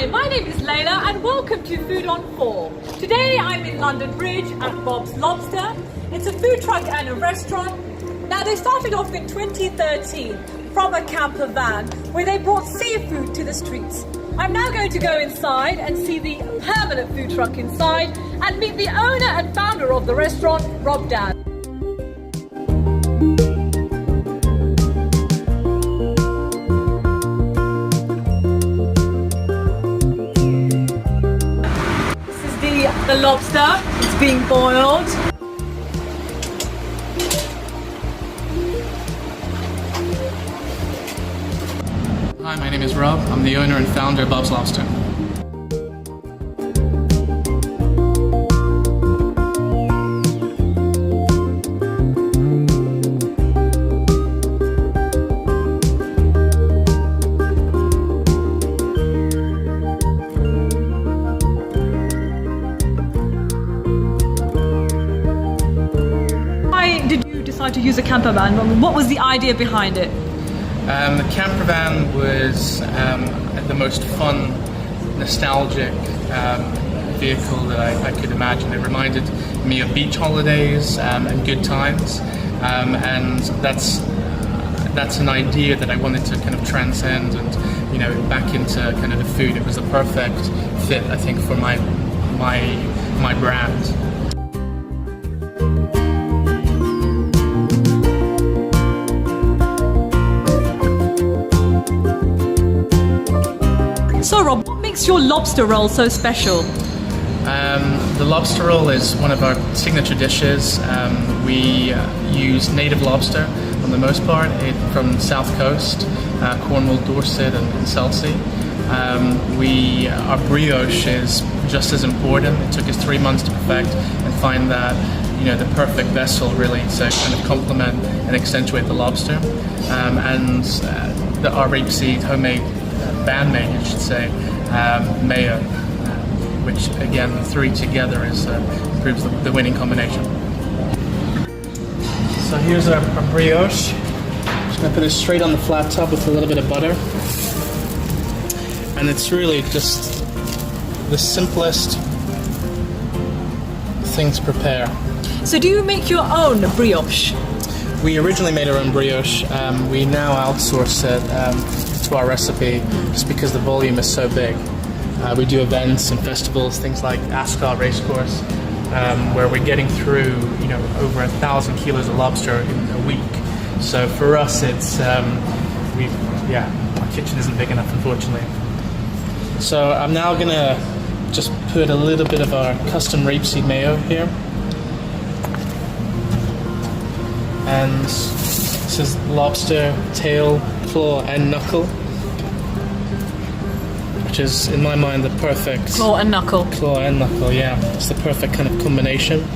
Hi, my name is Layla and welcome to Food on 4. Today I'm in London Bridge at Bob's Lobster. It's a food truck and a restaurant. Now they started off in 2013 from a camper van where they brought seafood to the streets. I'm now going to go inside and see the permanent food truck inside and meet the owner and founder of the restaurant, Rob Dan. The lobster, it's being boiled. Hi, my name is Rob. I'm the owner and founder of Bob's Lobster. Did you decide to use a camper van? What was the idea behind it? The camper van was the most fun, nostalgic vehicle that I could imagine. It reminded me of beach holidays and good times, and that's an idea that I wanted to kind of transcend and back into kind of the food. It was a perfect fit, I think, for my brand. So Rob, what makes your lobster roll so special? The lobster roll is one of our signature dishes. We use native lobster for the most part from the south coast, Cornwall, Dorset and Chelsea. Our brioche is just as important. It took us 3 months to perfect and find that the perfect vessel really to kind of complement and accentuate the lobster. Our rapeseed homemade band-made, you should say, mayo, which again the three together proves the winning combination. So here's our brioche. Just gonna put it straight on the flat top with a little bit of butter, and it's really just the simplest thing to prepare. So do you make your own brioche? We originally made our own brioche. We now outsource it to our recipe just because the volume is so big. We do events and festivals, things like Ascot Racecourse, where we're getting through over 1,000 kilos of lobster in a week. So for us, it's our kitchen isn't big enough, unfortunately. So I'm now gonna just put a little bit of our custom rapeseed mayo here. And this is lobster, tail, claw and knuckle, which is in my mind the perfect... Claw and knuckle. Claw and knuckle, yeah. It's the perfect kind of combination.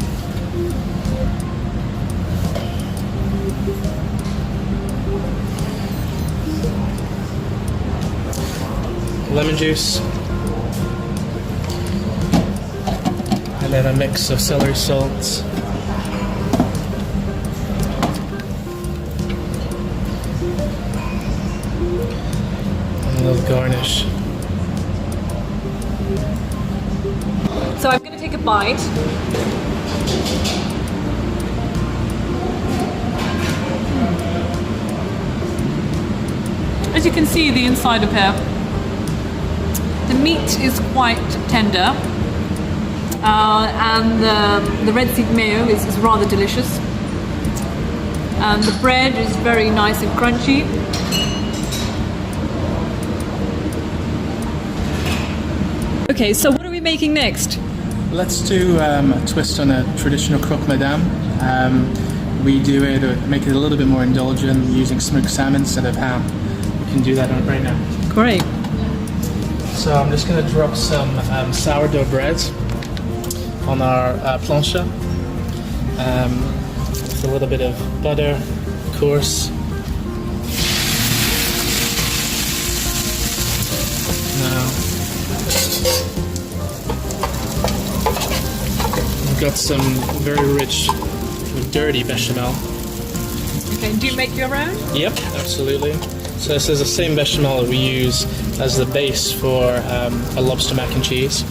Lemon juice. And then a mix of celery salt. A little garnish. So I'm going to take a bite. As you can see the inside of here, the meat is quite tender, and the red seed mayo is rather delicious, and the bread is very nice and crunchy. Okay, so what are we making next? Let's do a twist on a traditional croque madame. We do it, make it a little bit more indulgent using smoked salmon instead of ham. We can do that right now. Great. So I'm just going to drop some sourdough bread on our plancha with a little bit of butter, of course. Now, we've got some very rich, dirty bechamel. Okay, do you make your own? Yep, absolutely. So this is the same bechamel that we use as the base for a lobster mac and cheese,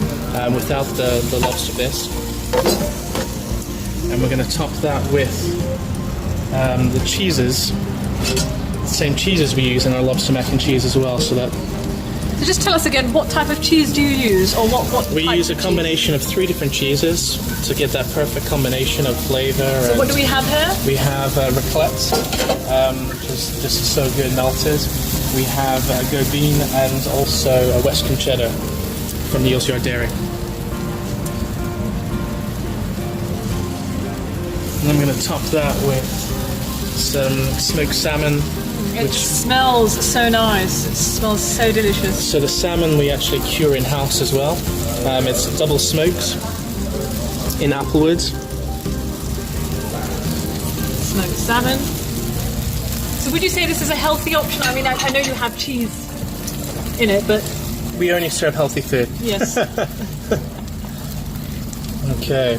without the lobster bisque. And we're going to top that with the cheeses, the same cheeses we use in our lobster mac and cheese as well. So just tell us again, what type of cheese do you use, or what we use a combination of 3 different cheeses to get that perfect combination of flavor. So what do we have here? We have raclette, which is just so good melted. We have gobine and also a Western cheddar from Neal's Yard Dairy. And I'm going to top that with some smoked salmon. It smells so nice. It smells so delicious. So the salmon we actually cure in-house as well. It's double smoked in applewood. Smoked salmon. So would you say this is a healthy option? I mean, I know you have cheese in it, but... We only serve healthy food. Yes. Okay,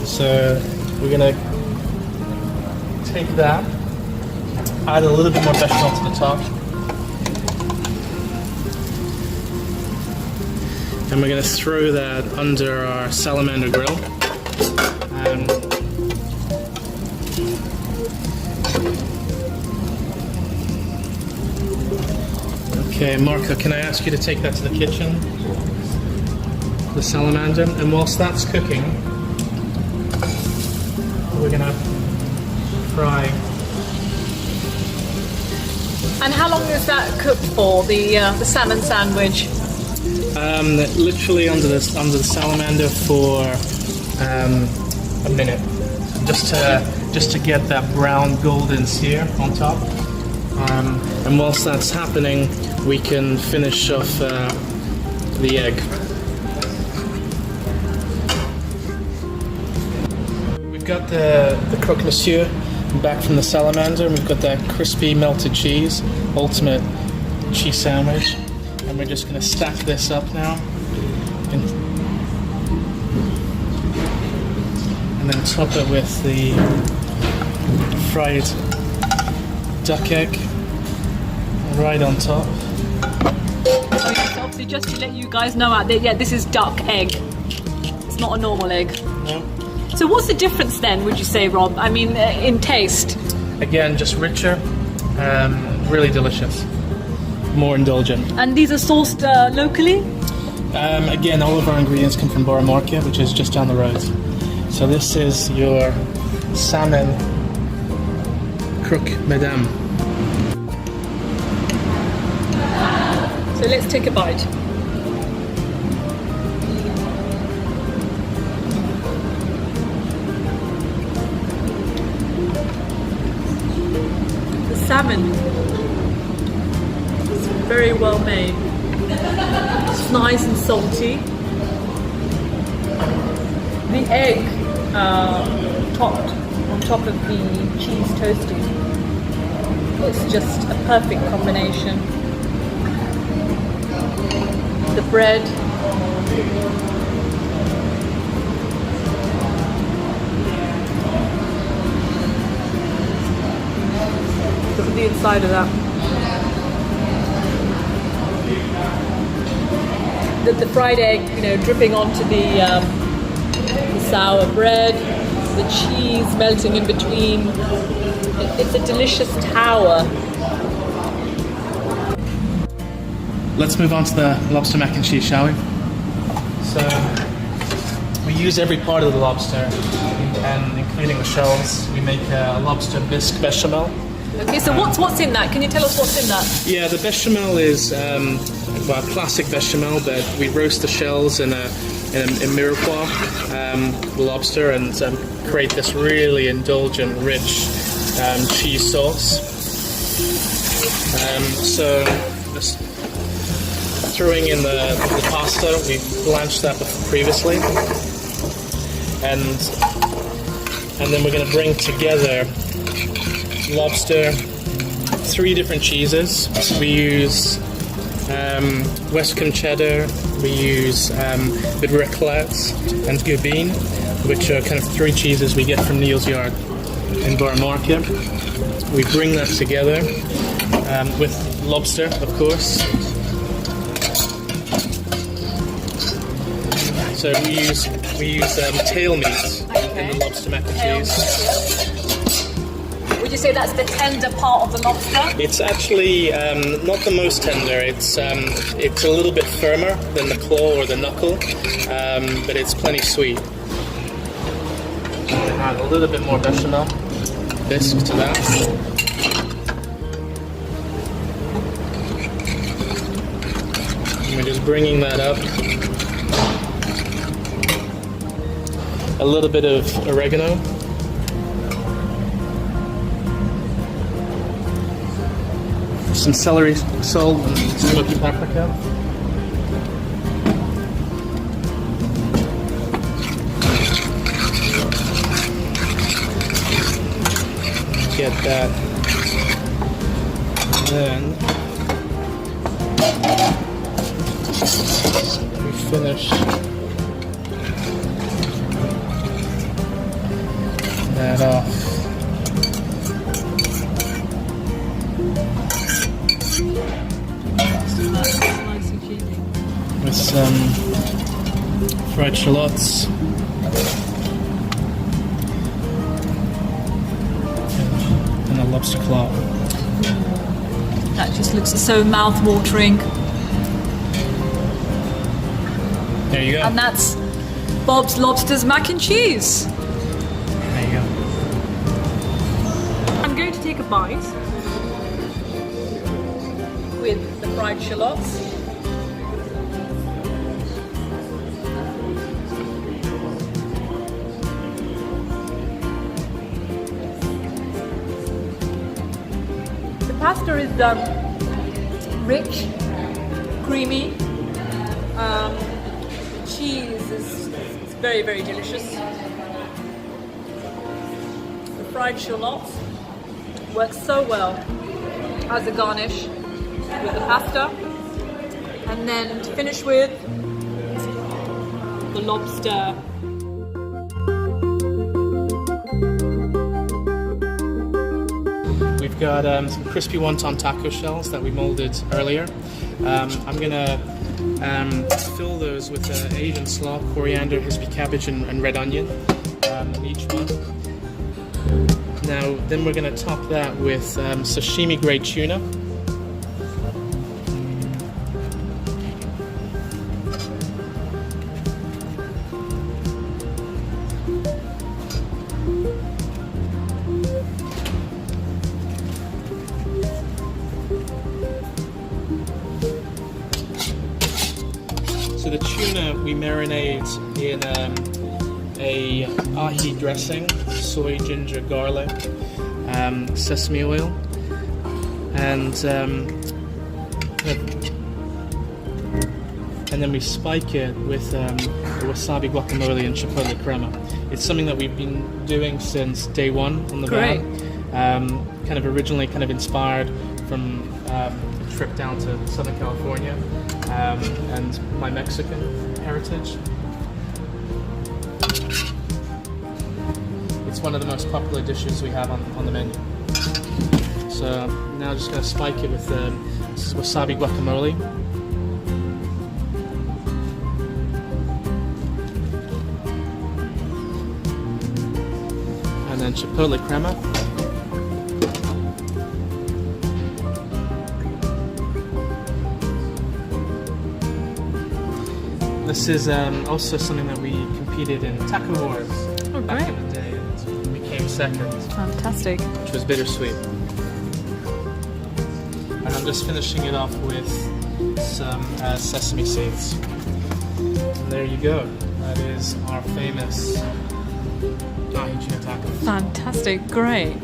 so we're going to take that, add a little bit more bechamel to the top, and we're going to throw that under our salamander grill. Okay, Marco, can I ask you to take that to the kitchen? The salamander, and whilst that's cooking, we're going to fry. And how long is that cooked for, the salmon sandwich? Literally under the salamander for a minute, just to get that brown golden sear on top. And whilst that's happening, we can finish off the egg. We've got the croque monsieur back from the salamander, and we've got that crispy melted cheese, ultimate cheese sandwich. And we're just going to stack this up now. And then top it with the fried duck egg right on top. Obviously, just to let you guys know out there, yeah, this is duck egg. It's not a normal egg. No. So what's the difference then, would you say, Rob? I mean, in taste? Again, just richer, really delicious, more indulgent. And these are sourced locally? Again, all of our ingredients come from Borough Market, which is just down the road. So this is your salmon croque madame. So let's take a bite. The salmon is very well made. It's nice and salty. The egg topped on top of the cheese toasting. It's just a perfect combination. The bread. Look at the inside of that. The fried egg, you know, dripping onto the sour bread, the cheese melting in between. It's a delicious tower. Let's move on to the lobster mac and cheese, shall we? So we use every part of the lobster, and including the shells. We make a lobster bisque bechamel. Okay, so what's in that? Can you tell us what's in that? Yeah, the bechamel is well, classic bechamel, but we roast the shells in mirepoix lobster and create this really indulgent, rich cheese sauce. So just throwing in the pasta, we blanched that previously, and then we're going to bring together lobster, 3 different cheeses. We use Western cheddar, we use bit raclette and gobine, which are kind of 3 cheeses we get from Neal's Yard in Borough Market. We bring that together with lobster, of course. So we use tail meat in the lobster mac and cheese. Would you say that's the tender part of the lobster? It's actually not the most tender. It's a little bit firmer than the claw or the knuckle, but it's plenty sweet. Add a little bit more bechamel bisque to that. And we're just bringing that up. A little bit of oregano. Some celery salt and smoky paprika. Get that. Then we finish that off. With some fried shallots and a lobster claw. That just looks so mouth-watering. There you go. And that's Bob's Lobster's mac and cheese. There you go. I'm going to take a bite with the fried shallots. The pasta is rich, creamy. Cheese is very, very delicious. The fried shallots works so well as a garnish with the pasta. And then to finish with the lobster. We've got some crispy wonton taco shells that we molded earlier. I'm gonna fill those with Asian slaw, coriander, Hisby cabbage, and red onion, each one. Now, then we're gonna top that with sashimi grade tuna. So the tuna we marinate in a ahi dressing, soy, ginger, garlic, sesame oil, and then we spike it with wasabi guacamole and chipotle crema. It's something that we've been doing since day one on the van. Kind of originally inspired from a trip down to Southern California and my Mexican heritage. It's one of the most popular dishes we have on the menu. So now I'm just going to spike it with this is wasabi guacamole. And then chipotle crema. This is also something that we competed in Taco Wars back in the day, and became second. Fantastic. Which was bittersweet. And I'm just finishing it off with some sesame seeds. And there you go. That is our famous ahi tuna taco. Fantastic. Great.